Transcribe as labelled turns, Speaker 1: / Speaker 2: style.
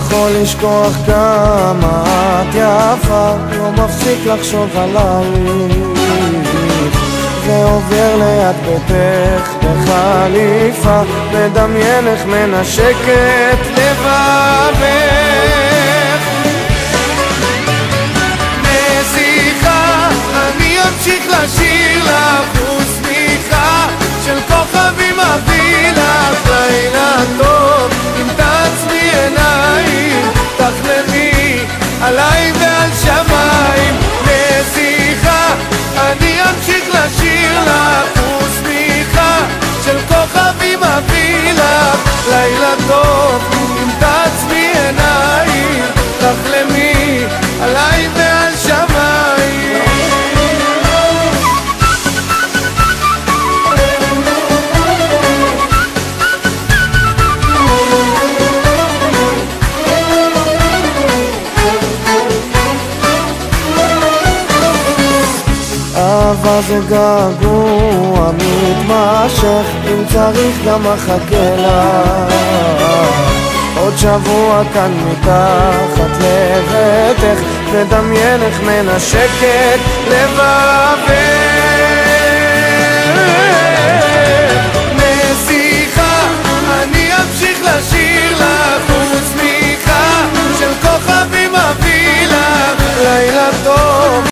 Speaker 1: יכול לשכוח כמה את יפה, לא מפסיק לחשוב עלייך, ועובר ליד ביתך בחליפה, מדמיין איך מנשקת לבבך. נסיכה, אני אמשיך לשיר לך, ושמיכה של כוכבים אביא לך, לילה טוב אם תעצמי עיניים, תחלמי עליי ועל שמיים. נסיכה, אני אמשיך לשיר לך, ושמיכה של כוכבים אביא לך, לילה טוב אם תעצמי עיניים, תחלמי עליי ועל שמיים. אהבה זה געגוע מתמשך, אם צריך גם אחכה לך, עוד שבוע כאן מתחת לביתך, מדמיין איך מנשקת לבבך.